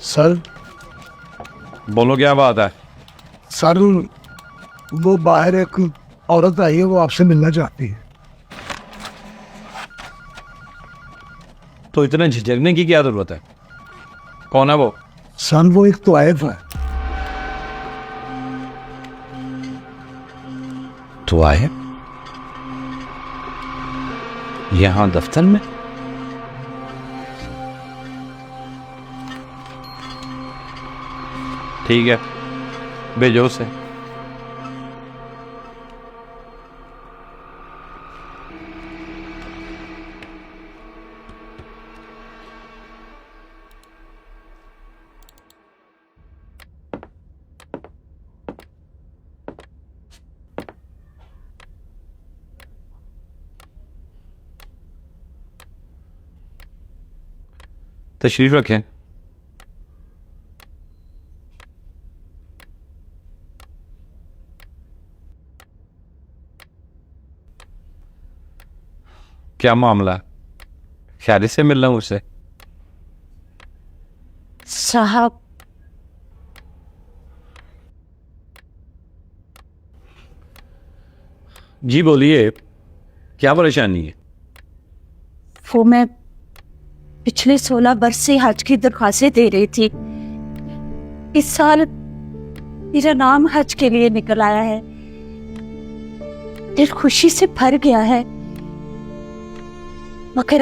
Sir बोलो क्या बात है। सर वो बाहर एक औरत आई है, वो आपसे मिलना चाहती है। तो इतने झिझकने की क्या जरूरत है? कौन है वो? सर वो एक तवाइफ है। तो आए यहां दफ्तर में? ठीक है, भेजो उसे। तशरीफ रखें। क्या मामला? खैरियत से मिल रहा हूं उससे? साहब जी बोलिए, क्या परेशानी है? वो मैं पिछले 16 वर्ष से हज की दरख्वास्तें दे रही थी। इस साल मेरा नाम हज के लिए निकल आया है। दिल खुशी से भर गया है, मगर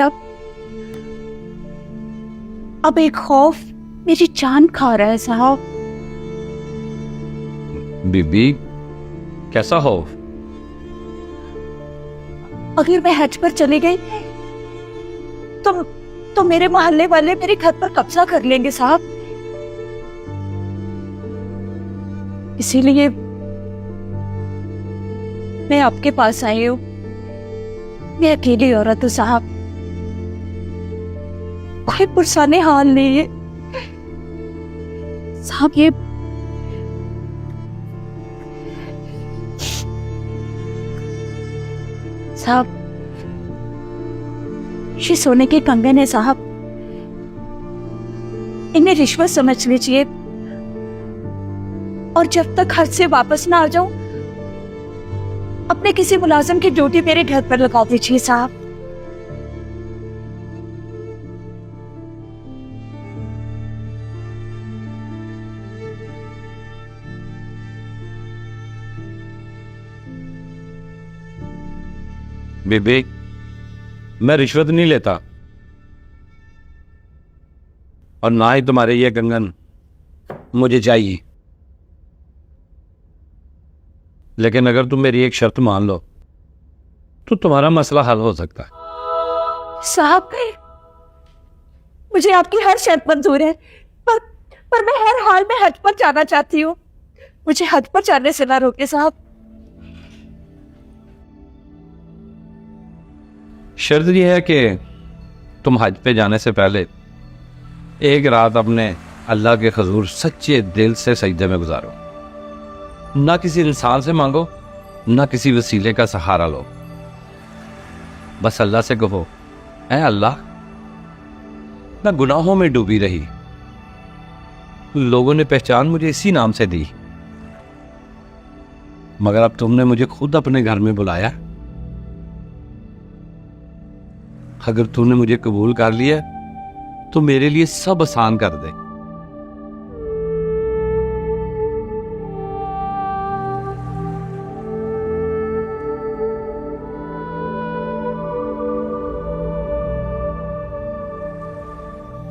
अब एक खौफ मेरी जान खा रहा है साहब। बीबी, कैसा हो? अगर मैं हज पर चली गई तो मेरे मोहल्ले वाले मेरे घर पर कब्जा कर लेंगे साहब। इसीलिए मैं आपके पास आई हूं। मैं अकेली औरत हूं साहब, कोई पुरसाने हाल नहीं है साहब। ये साहब ये सोने के कंगन है साहब, इन्हें रिश्वत समझ लीजिए और जब तक हज से वापस ना आ जाऊं अपने किसी मुलाजिम की ड्यूटी मेरे घर पर लगा दीजिए साहब। बीबी, मैं रिश्वत नहीं लेता और ना ही तुम्हारे ये कंगन मुझे चाहिए। लेकिन अगर तुम मेरी एक शर्त मान लो तो तुम्हारा मसला हल हो सकता है। साहब मुझे आपकी हर शर्त मंजूर है, पर मैं हर हाल में हज पर जाना चाहती हूँ। मुझे हज पर जाने से ना रोके साहब। शर्त यह है कि तुम हज पे जाने से पहले एक रात अपने अल्लाह के हुजूर सच्चे दिल से सजदे में गुजारो। ना किसी इंसान से मांगो, ना किसी वसीले का सहारा लो। बस अल्लाह से कहो, ऐ अल्लाह, मैं गुनाहों में डूबी रही, लोगों ने पहचान मुझे इसी नाम से दी, मगर अब तुमने मुझे खुद अपने घर में बुलाया। अगर तूने मुझे कबूल कर लिया तो मेरे लिए सब आसान कर दे।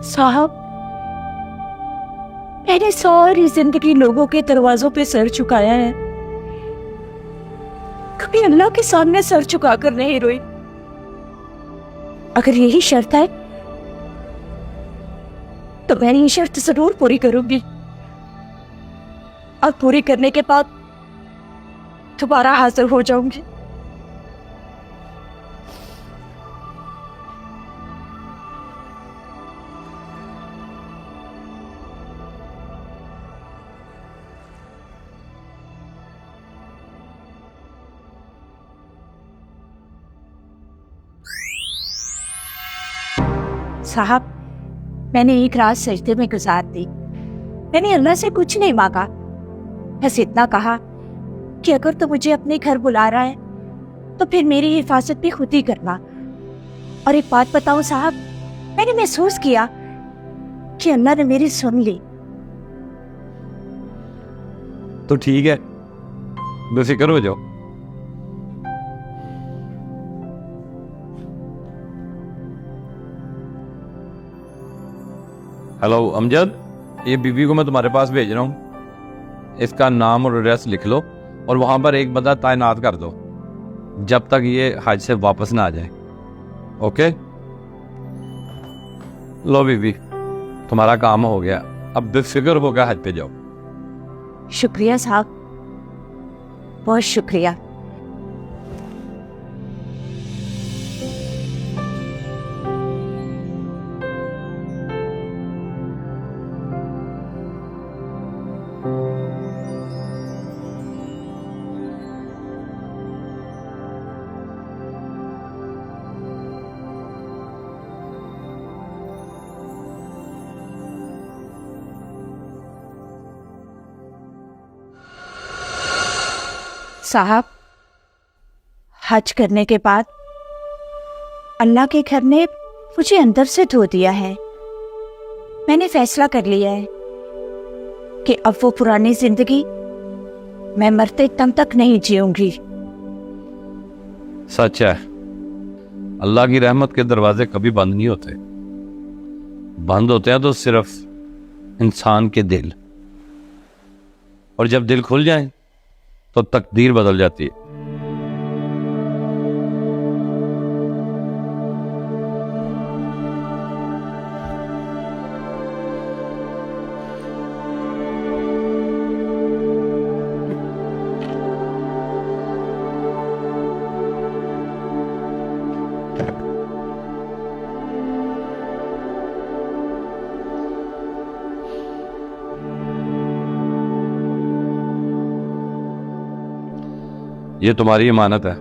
साहब मैंने सारी जिंदगी लोगों के दरवाजों पे सर झुकाया है, कभी अल्लाह के सामने सर झुकाकर नहीं रोई। अगर यही शर्त है तो मैं ये शर्त जरूर पूरी करूंगी और पूरी करने के बाद दोबारा हाजिर हो जाऊंगी। साहब मैंने एक रात सजदे में गुजार दी। मैंने अल्लाह से कुछ नहीं मांगा, बस इतना कहा कि अगर तू मुझे अपने घर बुला रहा है तो फिर मेरी हिफाजत भी खुद ही करना। और एक बात बताऊं साहब, मैंने महसूस किया कि अल्लाह ने मेरी सुन ली। तो ठीक है, बेफिक्र हो जाओ। हेलो अमजद, ये बीबी को मैं तुम्हारे पास भेज रहा हूँ। इसका नाम और एड्रेस लिख लो और वहाँ पर एक बंदा तैनात कर दो जब तक ये हज से वापस ना आ जाए। ओके? लो बीबी, तुम्हारा काम हो गया, अब बेफिक्र होकर हज पे जाओ। शुक्रिया साहब, बहुत शुक्रिया। साहब, हज करने के बाद अल्लाह के घर ने मुझे अंदर से धो दिया है। मैंने फैसला कर लिया है कि अब वो पुरानी जिंदगी मैं मरते दम तक नहीं जीऊंगी। सच है, अल्लाह की रहमत के दरवाजे कभी बंद नहीं होते। बंद होते हैं तो सिर्फ इंसान के दिल, और जब दिल खुल जाए तो तकदीर बदल जाती है। ये तुम्हारी इमानत है,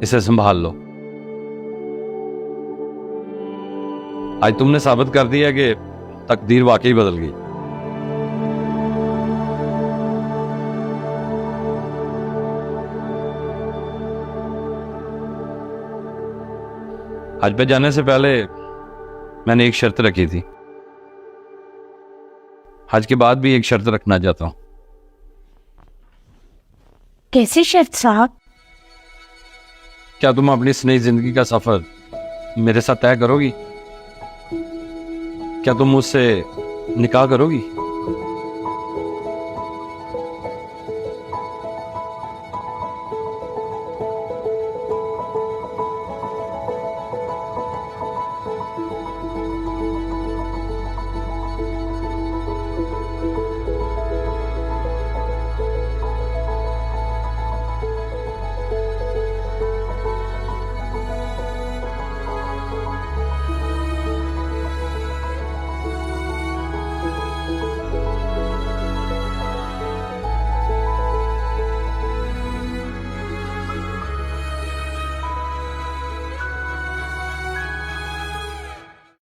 इसे संभाल लो। आज तुमने साबित कर दिया कि तकदीर वाकई बदल गई। हज पे जाने से पहले मैंने एक शर्त रखी थी, हज के बाद भी एक शर्त रखना चाहता हूं। कैसी शर्त साहब? क्या तुम अपनी इस नई जिंदगी का सफर मेरे साथ तय करोगी? क्या तुम मुझसे निकाह करोगी?